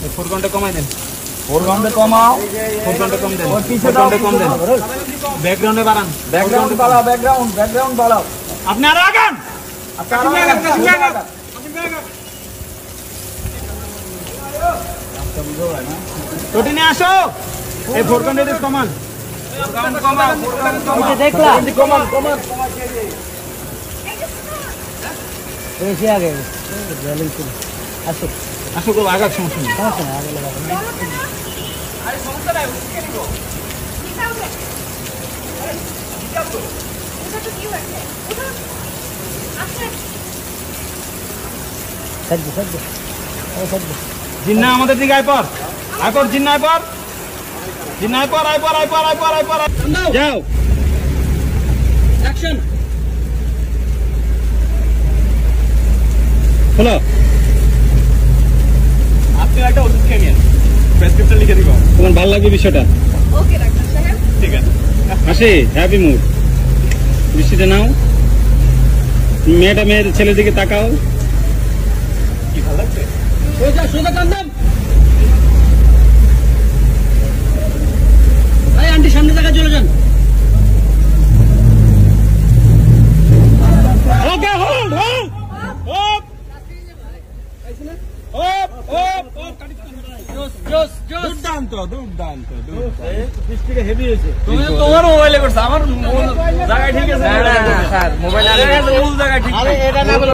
4 ঘন্টা কমাই দেন। 4 ঘন্টা কমাও। 4 ঘন্টা কম দেন। ওর পিছে 4 ঘন্টা কম দেন। ব্যাকগ্রাউন্ডে বাড়ান। ব্যাকগ্রাউন্ড বাড়াও, ব্যাকগ্রাউন্ড বাড়াও। আপনি আরো আগান। আচ্ছা আরো আগান। রুটিনে আসো। এই 4 ঘন্টা দিয়ে কমান। দেখলা কমান। বেশি আগে আসো আসো গো আগার সমস্যা নেই। সমস্যা না আগে লাগাবো জিন্না আমাদের দিকে আয় পর জিন্না আয় পর যাও অ্যাকশন হলো। আপনি একটা ওষুধ খেয়ে নিন, প্রেসক্রিপশন লিখে দিব। তোমার ভালো লাগবে বিষয়টা? ওকে ডাক্তার সাহেব। ঠিক আছে। হাসি, হ্যাপি মুড। বৃষ্টিতে নাও। মেয়েটা মেয়ের ছেলের দিকে তাকাও। কি ভালো লাগছে? সোজা কান্দাম ভাই আন্টি সামনে জায়গায় চলে যান। ওকে হোল্ড বৃষ্টিটা হেভি হয়েছে। তুমি তোমার মোবাইলে করছো, আমার জায়গায় ঠিক আছে। স্যার মোবাইল জায়গায় ঠিক।